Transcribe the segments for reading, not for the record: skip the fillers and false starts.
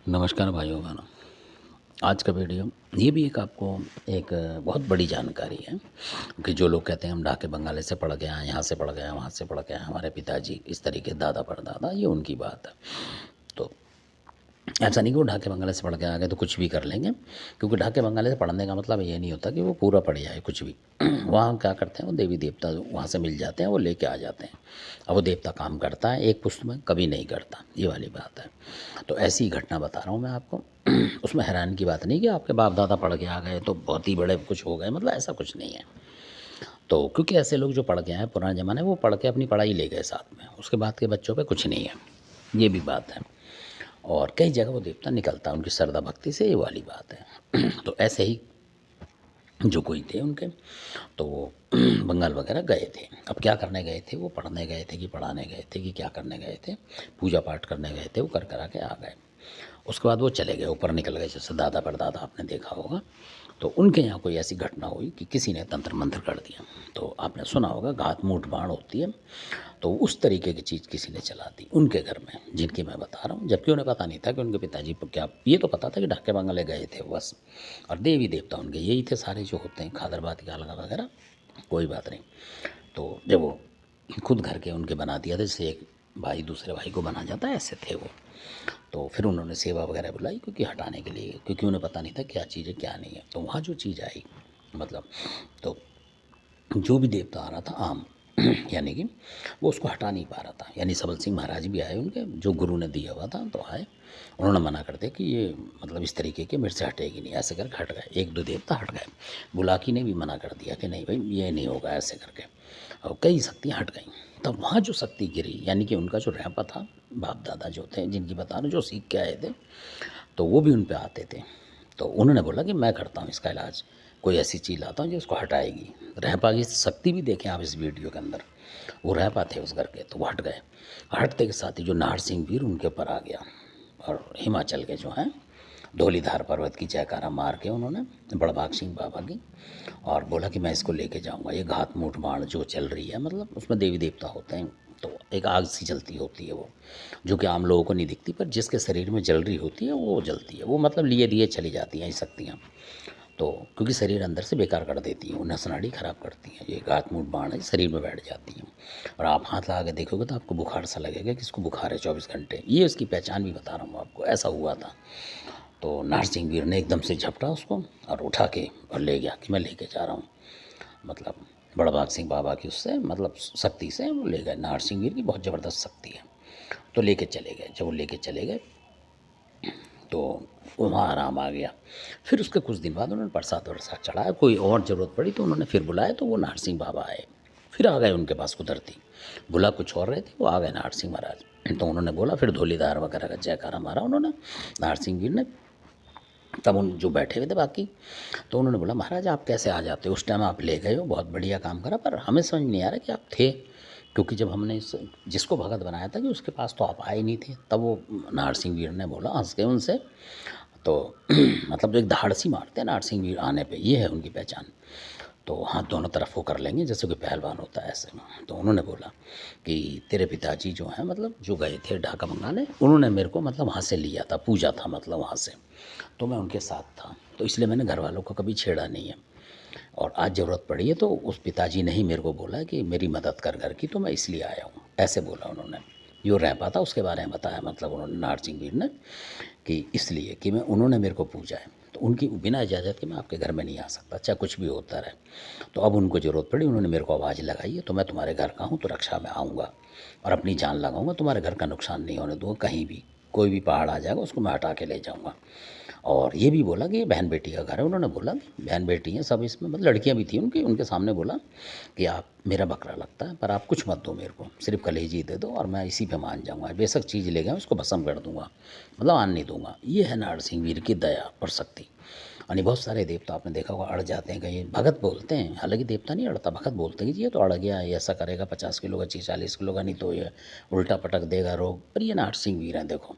नमस्कार भाइयों बहनों। आज का वीडियो ये भी एक आपको एक बहुत बड़ी जानकारी है कि जो लोग कहते हैं हम ढाके बंगाली से पढ़ के आए, यहाँ से पढ़ गए, वहाँ से पढ़ के आए, हमारे पिताजी इस तरीके दादा परदादा, ये उनकी बात है। तो ऐसा नहीं कि वो ढाके बंगाली से पढ़ के आ गए तो कुछ भी कर लेंगे, क्योंकि ढाके बंगाली से पढ़ने का मतलब ये नहीं होता कि वो पूरा पढ़ जाए कुछ भी। वहाँ क्या करते हैं, वो देवी देवता वहाँ से मिल जाते हैं, वो लेके आ जाते हैं। अब वो देवता काम करता है एक पुष्ट में, कभी नहीं करता, ये वाली बात है। तो ऐसी ही घटना बता रहा हूँ मैं आपको। उसमें हैरान की बात नहीं कि आपके बाप दादा पढ़ के आ गए तो बहुत ही बड़े कुछ हो गए, मतलब ऐसा कुछ नहीं है। तो क्योंकि ऐसे लोग जो पढ़ के आए पुराने ज़माने में, वो पढ़ के अपनी पढ़ाई ले गए साथ में, उसके बाद के बच्चों पे कुछ नहीं है, ये भी बात है। और कई जगह वो देवता निकलता है उनकी श्रद्धा भक्ति से, ये वाली बात है। तो ऐसे ही जो कोई थे उनके, तो वो बंगाल वगैरह गए थे। अब क्या करने गए थे, वो पढ़ने गए थे कि पढ़ाने गए थे कि क्या करने गए थे, पूजा पाठ करने गए थे, वो कर करा के आ गए। उसके बाद वो चले गए, ऊपर निकल गए, जैसे दादा परदादा आपने देखा होगा। तो उनके यहाँ कोई ऐसी घटना हुई कि किसी ने तंत्र मंत्र कर दिया। तो आपने सुना होगा घात मूठ बाण होती है, तो उस तरीके की चीज़ किसी ने चला दी उनके घर में, जिनकी मैं बता रहा हूँ। जबकि उन्हें पता नहीं था कि उनके पिताजी को क्या, ये तो पता था कि ढाके बंगले गए थे बस, और देवी देवता उनके यही थे सारे जो होते हैं, खादरबाद गालगा वगैरह, कोई बात नहीं। तो जब वो खुद घर के उनके बना दिया था, जैसे एक भाई दूसरे भाई को बना जाता है, ऐसे थे वो। तो फिर उन्होंने सेवा वगैरह बुलाई, क्योंकि हटाने के लिए, क्योंकि उन्हें पता नहीं था क्या चीज़ है क्या नहीं है। तो वहाँ जो चीज़ आई, मतलब, तो जो भी देवता आ रहा था आम, यानी कि वो उसको हटा नहीं पा रहा था। यानी सबल सिंह महाराज भी आए उनके, जो गुरु ने दिया हुआ था, तो आए, उन्होंने मना कर दिया कि ये मतलब इस तरीके के मेरे से हटेगी नहीं, ऐसे करके हट गए। एक दो देवता हट गए, बुलाकी ने भी मना कर दिया कि नहीं भाई ये नहीं होगा, ऐसे करके, और कई शक्तियाँ हट गई। तब वहाँ जो शक्ति गिरी, यानी कि उनका जो रैपा था, बाप दादा जो थे, जिनकी बता रहे जो सीख के आए थे, तो वो भी उन पे आते थे। तो उन्होंने बोला कि मैं करता हूँ इसका इलाज, कोई ऐसी चीज़ लाता हूँ जो इसको हटाएगी। रहपा की शक्ति भी देखें आप इस वीडियो के अंदर, वो रहपा थे उस घर के, तो वो हट गए। हटते के साथ ही जो नाहर सिंह वीर उनके ऊपर आ गया, और हिमाचल के जो हैं धौलीधार पर्वत की जयकारा मार के उन्होंने, बड़भाग सिंह बाबा की, और बोला कि मैं इसको लेके जाऊंगा। ये घात मूठ बाण जो चल रही है, मतलब उसमें देवी देवता होते हैं, तो एक आग सी जलती होती है वो, जो कि आम लोगों को नहीं दिखती, पर जिसके शरीर में जल रही होती है वो जलती है, वो मतलब लिए दिए चली जाती हैं ये शक्तियाँ। तो क्योंकि शरीर अंदर से बेकार कर देती हैं, वो नस नाड़ी खराब करती हैं, ये घात मूठ बाण है, शरीर में बैठ जाती हैं। और आप हाथ लगा के देखोगे तो आपको बुखार सा लगेगा कि इसको बुखार है 24 घंटे, ये उसकी पहचान भी बता रहा हूँ आपको, ऐसा हुआ था। तो नाहर सिंह वीर ने एकदम से झपटा उसको और उठा के और ले गया कि मैं लेके जा रहा हूँ, मतलब बड़भाग सिंह बाबा की उससे मतलब शक्ति से वो ले गए। नाहर सिंह वीर की बहुत ज़बरदस्त शक्ति है। तो लेके चले गए, जब वो लेके चले गए तो वहाँ आराम आ गया। फिर उसके कुछ दिन बाद उन्होंने प्रसाद वरसाद चढ़ाया, कोई और ज़रूरत पड़ी तो उन्होंने फिर बुलाया, तो वो नाहर सिंह बाबा आए, फिर आ गए उनके पास कुदरती। बुला कुछ और रहे थे, वो आ गए नाहर सिंह महाराज। तो उन्होंने बोला, फिर धौलीधार वगैरह का जयकारा मारा उन्होंने, नाहर सिंह वीर ने। तब उन जो बैठे हुए थे बाकी, तो उन्होंने बोला महाराज आप कैसे आ जाते हो, उस टाइम आप ले गए हो, बहुत बढ़िया काम करा, पर हमें समझ नहीं आ रहा कि आप थे, क्योंकि जब हमने जिसको भगत बनाया था कि उसके पास तो आप आए नहीं थे। तब वो नाहर सिंह वीर ने बोला हंस के उनसे, तो मतलब जो एक दहाड़ सी मारते हैं नाहर सिंह वीर आने पे, ये है उनकी पहचान। तो हाथ दोनों तरफ वो कर लेंगे जैसे कोई पहलवान होता है ऐसे में। तो उन्होंने बोला कि तेरे पिताजी जो हैं, मतलब जो गए थे ढाका बंगाने, उन्होंने मेरे को मतलब वहाँ से लिया था, पूजा था मतलब वहाँ से, तो मैं उनके साथ था, तो इसलिए मैंने घर वालों को कभी छेड़ा नहीं है। और आज ज़रूरत पड़ी है तो उस पिताजी ने ही मेरे को बोला कि मेरी मदद कर घर की, तो मैं इसलिए आया हूँ, ऐसे बोला उन्होंने। जो रह पाता उसके बारे में बताया, मतलब उन्होंने नाहर सिंह वीर ने, कि इसलिए कि मैं, उन्होंने मेरे को पूजा है, तो उनकी बिना इजाज़त के मैं आपके घर में नहीं आ सकता, चाहे कुछ भी होता रहे। तो अब उनको ज़रूरत पड़ी, उन्होंने मेरे को आवाज़ लगाई है, तो मैं तुम्हारे घर का हूँ, तो रक्षा में आऊँगा और अपनी जान लगाऊंगा, तुम्हारे घर का नुकसान नहीं होने दूँगा कहीं भी। कोई भी पहाड़ आ जाएगा उसको मैं हटा के ले जाऊँगा। और ये भी बोला कि ये बहन बेटी का घर है, उन्होंने बोला कि बहन बेटी हैं सब इसमें, मतलब लड़कियां भी थी उनकी, उनके सामने बोला कि आप मेरा बकरा लगता है, पर आप कुछ मत दो मेरे को, सिर्फ कलेजी दे दो और मैं इसी पे मान जाऊँगा, बेशक चीज़ ले गए उसको भस्म कर दूँगा, मतलब आन नहीं दूँगा। ये है नाहर सिंह वीर की दया और शक्ति। यानी बहुत सारे देवता आपने देखा होगा अड़ जाते हैं, कहीं भगत बोलते हैं, हालांकि देवता नहीं अड़ता, भगत बोलते हैं कि ये तो अड़ गया, ये ऐसा करेगा 50 किलो का चीज़ 40 किलो का, नहीं तो ये उल्टा पटक देगा रोग। पर ये नाहर सिंह वीर हैं, देखो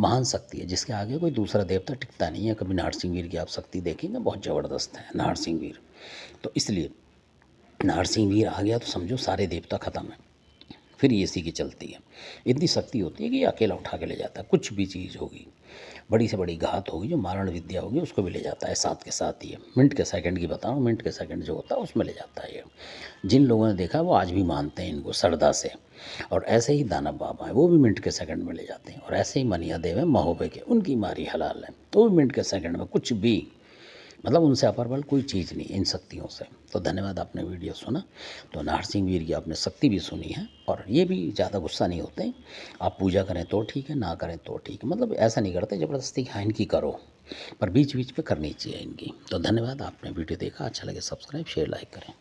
महान शक्ति है जिसके आगे कोई दूसरा देवता टिकता नहीं है। कभी नाहर सिंह वीर की आप शक्ति देखेंगे, बहुत ज़बरदस्त है नाहर सिंह वीर। तो इसलिए नाहर सिंह वीर आ गया तो समझो सारे देवता ख़त्म है। फिर ये इसी की चलती है, इतनी शक्ति होती है कि ये अकेला उठा के ले जाता है, कुछ भी चीज़ होगी। बड़ी से बड़ी घात होगी, जो मारण विद्या होगी, उसको भी ले जाता है साथ के साथ। ये मिनट के सेकंड की बता रहा हूँ, मिनट के सेकंड जो होता है उसमें ले जाता है ये। जिन लोगों ने देखा वो आज भी मानते हैं इनको श्रद्धा से। और ऐसे ही दानव बाबा हैं, वो भी मिनट के सेकंड में ले जाते हैं। और ऐसे ही मनिया देव हैं महोबे के, उनकी मारी हलाल है, तो भी मिनट के सेकंड में कुछ भी, मतलब उनसे अपर बल कोई चीज़ नहीं इन शक्तियों से। तो धन्यवाद, आपने वीडियो सुना। तो नारसिंह वीर की आपने शक्ति भी सुनी है, और ये भी ज़्यादा गुस्सा नहीं होते। आप पूजा करें तो ठीक है, ना करें तो ठीक है, मतलब ऐसा नहीं करते ज़बरदस्ती हाँ इनकी करो, पर बीच बीच पे करनी चाहिए इनकी। तो धन्यवाद, आपने वीडियो देखा, अच्छा लगे सब्सक्राइब शेयर लाइक करें।